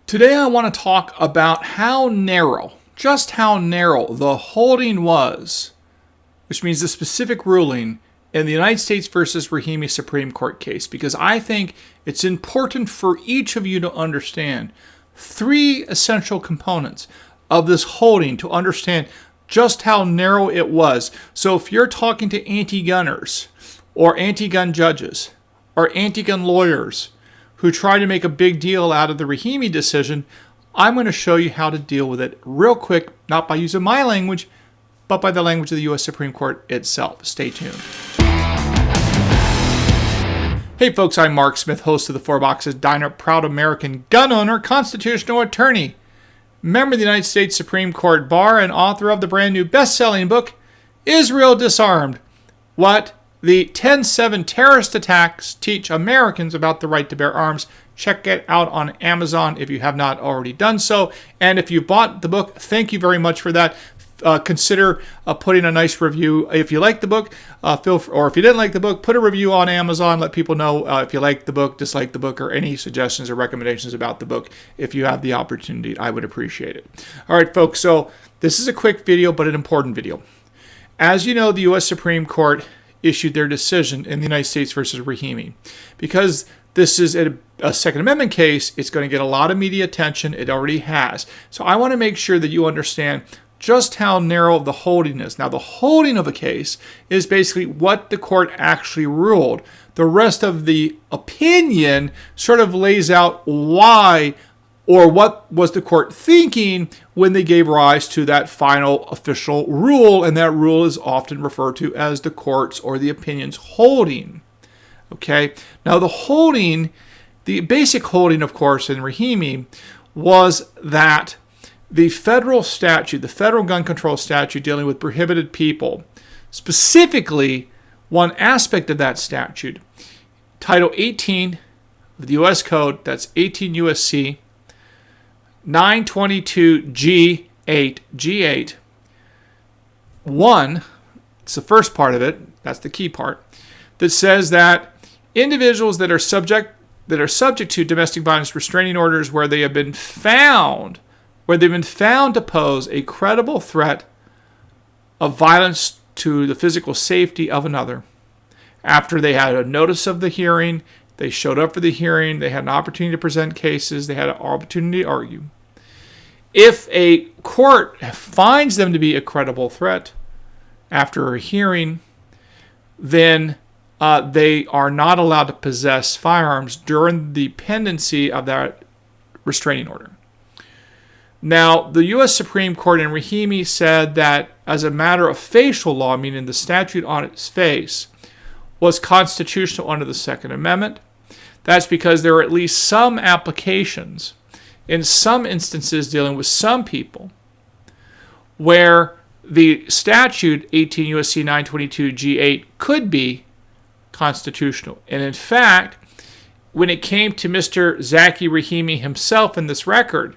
Today I want to talk about how narrow, just how narrow the holding was, which means the specific ruling in the United States versus Rahimi Supreme Court case, because I think it's important for each of you to understand three essential components of this holding to understand just how narrow it was. So if you're talking to anti-gunners or anti-gun judges or anti-gun lawyers who try to make a big deal out of the Rahimi decision, I'm going to show you how to deal with it real quick, not by using my language, but by the language of the U.S. Supreme Court itself. Stay tuned. Hey folks, I'm Mark Smith, host of the Four Boxes Diner, proud American gun owner, constitutional attorney, member of the United States Supreme Court Bar, and author of the brand new best-selling book, Israel Disarmed: What the 10/7 Terrorist Attacks Teach Americans About the Right to Bear Arms. Check it out on Amazon if you have not already done so. And if you bought the book, thank you very much for that. Consider putting a nice review. If you like the book, or if you didn't like the book, put a review on Amazon. Let people know if you like the book, dislike the book, or any suggestions or recommendations about the book. If you have the opportunity, I would appreciate it. All right, folks, so this is a quick video, but an important video. As you know, the U.S. Supreme Court issued their decision in the United States versus Rahimi. Because this is a Second Amendment case, it's going to get a lot of media attention. It already has. So I want to make sure that you understand just how narrow the holding is. Now, the holding of a case is basically what the court actually ruled. The rest of the opinion sort of lays out why or what was the court thinking when they gave rise to that final official rule, and that rule is often referred to as the court's or the opinion's holding. Okay, now the holding, the basic holding, of course, in Rahimi was that the federal statute, the federal gun control statute dealing with prohibited people, specifically one aspect of that statute, Title 18 of the U.S. Code, that's 18 U.S.C. 922 G8, 1, it's the first part of it, that's the key part, that says that individuals that are subject to domestic violence restraining orders where they've been found to pose a credible threat of violence to the physical safety of another, after they had a notice of the hearing, they showed up for the hearing, they had an opportunity to present cases, they had an opportunity to argue. If a court finds them to be a credible threat after a hearing, then they are not allowed to possess firearms during the pendency of that restraining order. Now, the U.S. Supreme Court in Rahimi said that as a matter of facial law, meaning the statute on its face, was constitutional under the Second Amendment. That's because there are at least some applications in some instances dealing with some people where the statute 18 U.S.C. 922 G8 could be constitutional. And in fact, when it came to Mr. Zaki Rahimi himself in this record,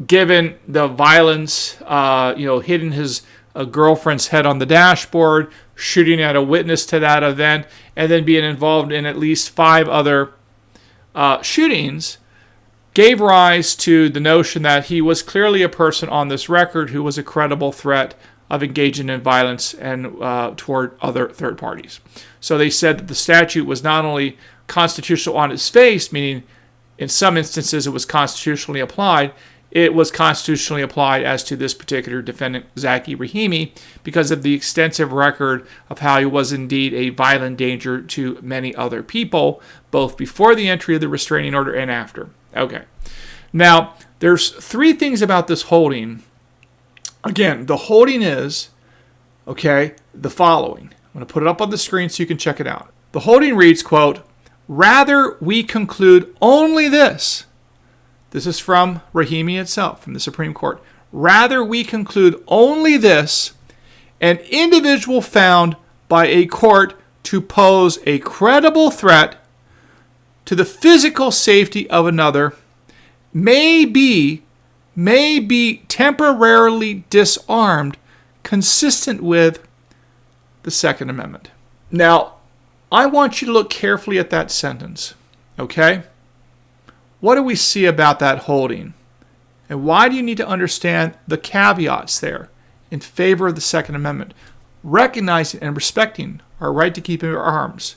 given the violence, hitting his girlfriend's head on the dashboard, shooting at a witness to that event, and then being involved in at least 5 other shootings, gave rise to the notion that he was clearly a person on this record who was a credible threat of engaging in violence and toward other third parties. So they said that the statute was not only constitutional on its face, meaning in some instances it was constitutionally applied, it was constitutionally applied as to this particular defendant, Zaki Rahimi, because of the extensive record of how he was indeed a violent danger to many other people, both before the entry of the restraining order and after. Okay. Now, there's 3 things about this holding. Again, the holding is, the following. I'm going to put it up on the screen so you can check it out. The holding reads, quote, "Rather, we conclude only this." This is from Rahimi itself, from the Supreme Court. "Rather, we conclude only this: an individual found by a court to pose a credible threat to the physical safety of another may be temporarily disarmed, consistent with the Second Amendment." Now, I want you to look carefully at that sentence, okay? what do we see about that holding? And why do you need to understand the caveats there in favor of the Second Amendment, recognizing and respecting our right to keep and bear arms,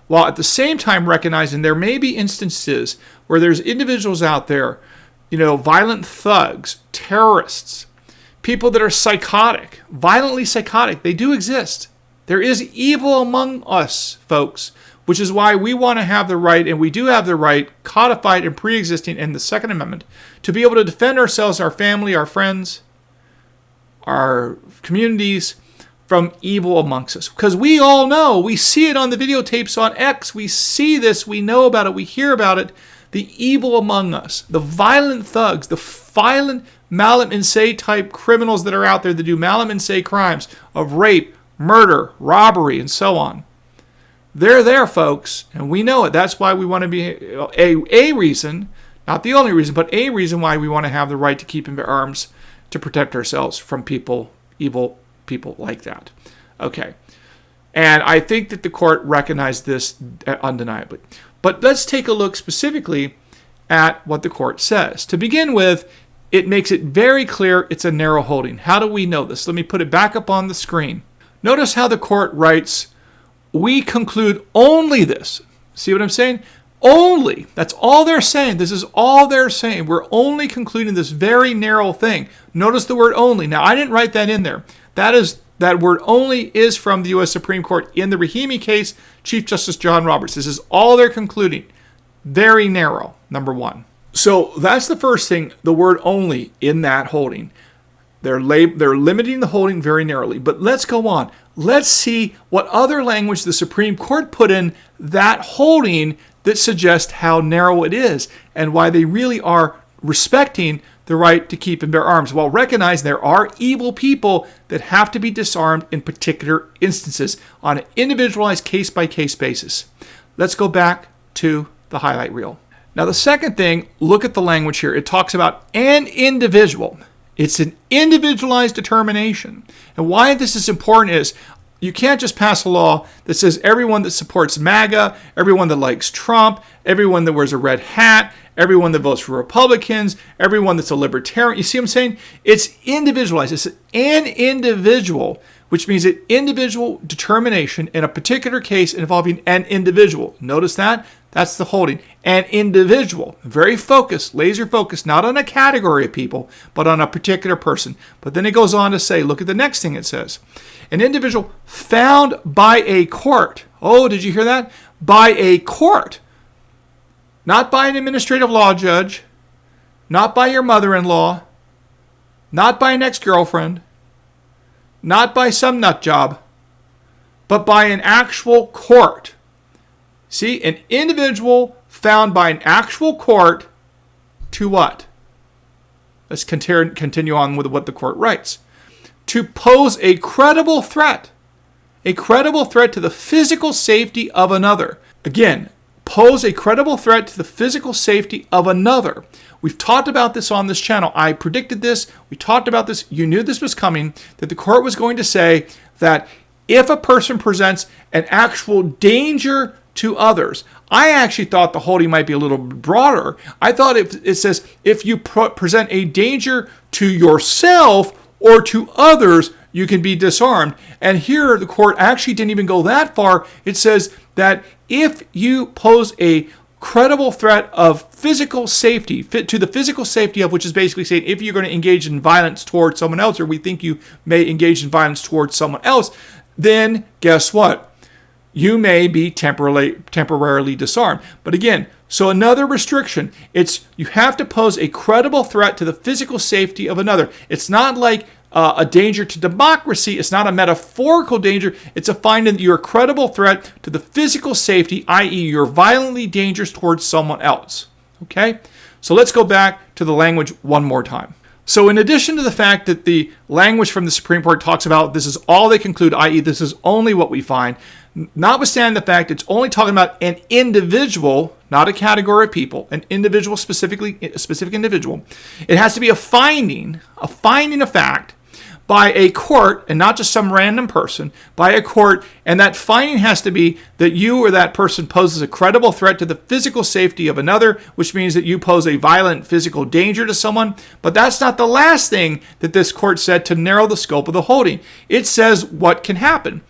while at the same time recognizing there may be instances where there's individuals out there, violent thugs, terrorists, people that are psychotic, violently psychotic. They do exist. There is evil among us, folks, which is why we want to have the right, and we do have the right, codified and pre-existing in the Second Amendment, to be able to defend ourselves, our family, our friends, our communities from evil amongst us. Because we all know, we see it on the videotapes on X, we see this, we know about it, we hear about it, the evil among us, the violent thugs, the violent malum in se type criminals that are out there that do malum in se crimes of rape, murder, robbery, and so on. They're there, folks, and we know it. That's why we want to be a reason, not the only reason, but a reason why we want to have the right to keep and bear arms to protect ourselves from evil people like that. Okay. And I think that the court recognized this undeniably. But let's take a look specifically at what the court says. To begin with, it makes it very clear it's a narrow holding. How do we know this? Let me put it back up on the screen. Notice how the court writes, we conclude only this. See what I'm saying? Only. That's all they're saying. This is all they're saying. We're only concluding this very narrow thing. Notice the word only. Now, I didn't write that in there. That word only is from the U.S. Supreme Court. In the Rahimi case, Chief Justice John Roberts. This is all they're concluding. Very narrow, number one. So that's the first thing, the word only in that holding. They're limiting the holding very narrowly. But let's go on. Let's see what other language the Supreme Court put in that holding that suggests how narrow it is and why they really are respecting the right to keep and bear arms, while recognizing there are evil people that have to be disarmed in particular instances on an individualized case-by-case basis. Let's go back to the highlight reel. Now, the second thing, look at the language here. It talks about an individual. It's an individualized determination. And why this is important is you can't just pass a law that says everyone that supports MAGA, everyone that likes Trump, everyone that wears a red hat, everyone that votes for Republicans, everyone that's a libertarian. You see what I'm saying? It's individualized. It's an individual, which means an individual determination in a particular case involving an individual. Notice that? That's the holding. An individual. Very focused, laser focused, not on a category of people, but on a particular person. But then it goes on to say, look at the next thing it says. An individual found by a court. Oh, did you hear that? By a court. Not by an administrative law judge. Not by your mother-in-law. Not by an ex-girlfriend. Not by some nut job. But by an actual court. See, an individual found by an actual court to what? Let's continue on with what the court writes. To pose a credible threat. A credible threat to the physical safety of another. Again, pose a credible threat to the physical safety of another. We've talked about this on this channel. I predicted this. We talked about this. You knew this was coming, that the court was going to say that if a person presents an actual danger to others. I actually thought the holding might be a little broader. I thought it says if you present a danger to yourself or to others, you can be disarmed. And here the court actually didn't even go that far. It says that if you pose a credible threat of physical safety, to the physical safety of, which is basically saying if you're going to engage in violence towards someone else, or we think you may engage in violence towards someone else, then guess what? You may be temporarily disarmed. But again, so another restriction, it's you have to pose a credible threat to the physical safety of another. It's not like a danger to democracy. It's not a metaphorical danger. It's a finding that you're a credible threat to the physical safety, i.e. you're violently dangerous towards someone else. Okay? So let's go back to the language one more time. So in addition to the fact that the language from the Supreme Court talks about this is all they conclude, i.e. this is only what we find, notwithstanding the fact it's only talking about an individual, not a category of people, an individual specifically, a specific individual, it has to be a finding of fact by a court, and not just some random person, by a court, and that finding has to be that you or that person poses a credible threat to the physical safety of another, which means that you pose a violent physical danger to someone. But that's not the last thing that this court said to narrow the scope of the holding. It says what can happen.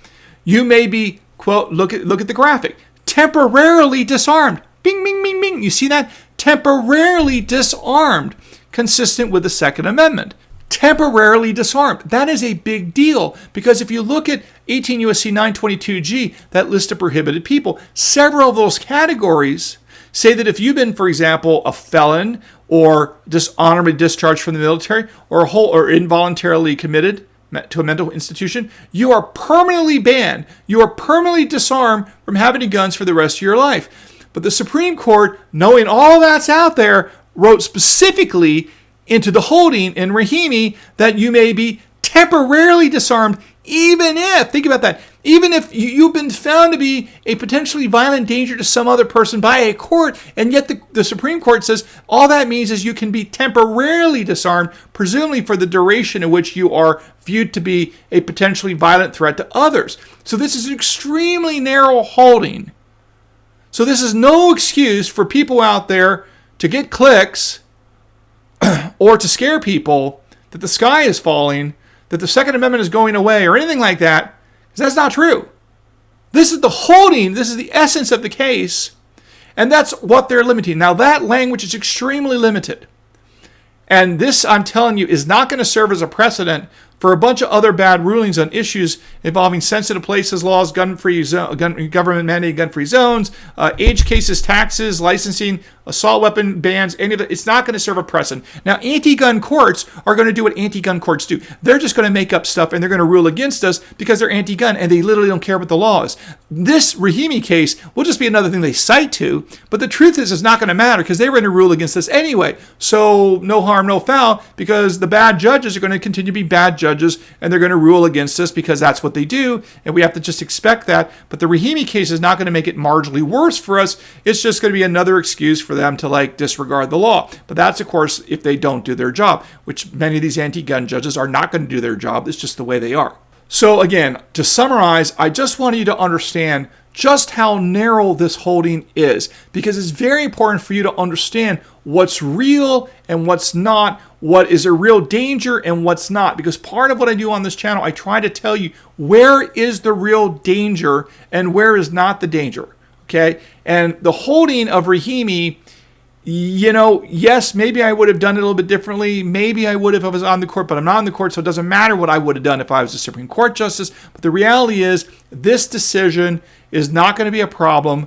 You may be, quote, look at the graphic, temporarily disarmed. Bing, bing, bing, bing. You see that? Temporarily disarmed, consistent with the Second Amendment. Temporarily disarmed. That is a big deal, because if you look at 18 U.S.C. 922G, that list of prohibited people, several of those categories say that if you've been, for example, a felon or dishonorably discharged from the military or involuntarily committed to a mental institution, you are permanently banned. You are permanently disarmed from having guns for the rest of your life. But the Supreme Court, knowing all that's out there, wrote specifically into the holding in Rahimi that you may be temporarily disarmed, even if, think about that, even if you've been found to be a potentially violent danger to some other person by a court, and yet the Supreme Court says all that means is you can be temporarily disarmed, presumably for the duration in which you are viewed to be a potentially violent threat to others. So this is an extremely narrow holding. So this is no excuse for people out there to get clicks or to scare people that the sky is falling, that the Second Amendment is going away, or anything like that, because that's not true. This is the holding, this is the essence of the case, and that's what they're limiting. Now, that language is extremely limited. And this, I'm telling you, is not going to serve as a precedent for a bunch of other bad rulings on issues involving sensitive places laws, government mandated gun-free zones, age cases, taxes, licensing, assault weapon bans, any of it. It's not going to serve a precedent. Now, anti-gun courts are going to do what anti-gun courts do. They're just going to make up stuff and they're going to rule against us because they're anti-gun and they literally don't care what the law is. This Rahimi case will just be another thing they cite to, but the truth is it's not going to matter because they were going to rule against us anyway. So no harm, no foul, because the bad judges are going to continue to be bad judges and they're going to rule against us because that's what they do, and we have to just expect that. But the Rahimi case is not going to make it marginally worse for us. It's just going to be another excuse for them to disregard the law. But that's, of course, if they don't do their job, which many of these anti-gun judges are not going to do their job. It's just the way they are. So again, to summarize, I just want you to understand just how narrow this holding is, because it's very important for you to understand what's real and what's not, what is a real danger and what's not. Because part of what I do on this channel, I try to tell you where is the real danger and where is not the danger. Okay? And the holding of Rahimi, yes, maybe I would have done it a little bit differently. Maybe I would if I was on the court, but I'm not on the court, so it doesn't matter what I would have done if I was a Supreme Court justice. But the reality is this decision is not going to be a problem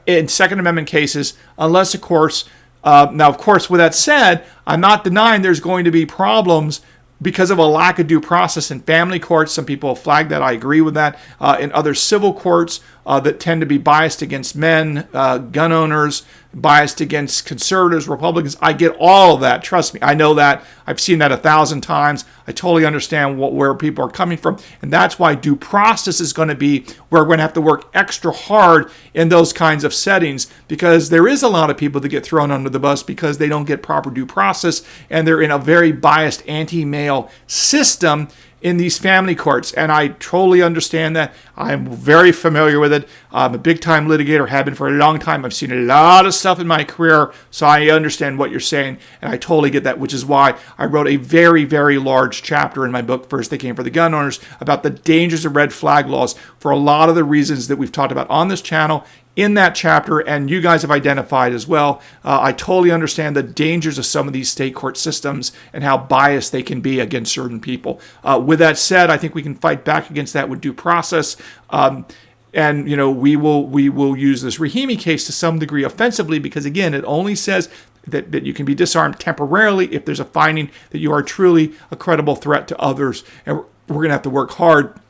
in Second Amendment cases unless, of course, now, of course, with that said, I'm not denying there's going to be problems because of a lack of due process in family courts. Some people have flagged that. I agree with that. In other civil courts that tend to be biased against men, gun owners, biased against conservatives, Republicans. I get all of that. Trust me. I know that. I've seen that 1,000 times. I totally understand where people are coming from. And that's why due process is going to be where we're going to have to work extra hard in those kinds of settings, because there is a lot of people that get thrown under the bus because they don't get proper due process and they're in a very biased anti-male system in these family courts. And I totally understand that. I'm very familiar with it. I'm a big-time litigator, have been for a long time. I've seen a lot of stuff in my career, so I understand what you're saying, and I totally get that, which is why I wrote a very, very large chapter in my book, First They Came for the Gun Owners, about the dangers of red flag laws for a lot of the reasons that we've talked about on this channel in that chapter, and you guys have identified as well. I totally understand the dangers of some of these state court systems and how biased they can be against certain people. With that said, I think we can fight back against that with due process. And we will use this Rahimi case to some degree offensively, because again, it only says that you can be disarmed temporarily if there's a finding that you are truly a credible threat to others. And we're going to have to work hard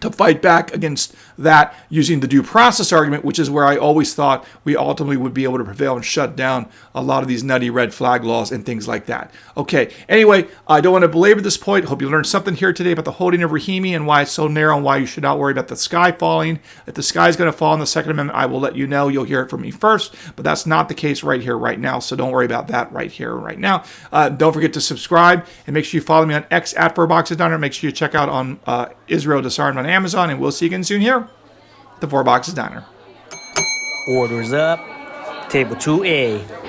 to fight back against that using the due process argument, which is where I always thought we ultimately would be able to prevail and shut down a lot of these nutty red flag laws and things like that. Okay, anyway, I don't want to belabor this point. Hope you learned something here today about the holding of Rahimi and why it's so narrow and why you should not worry about the sky falling. If the sky is going to fall in the Second Amendment, I will let you know. You'll hear it from me first, but that's not the case right here, right now, so don't worry about that right here, right now. Don't forget to subscribe and make sure you follow me on X at 4Boxes Diner. Make sure you check out on Israel Disarmed on Amazon, and we'll see you again soon here at the 4Boxes Diner. Orders up. Table 2A.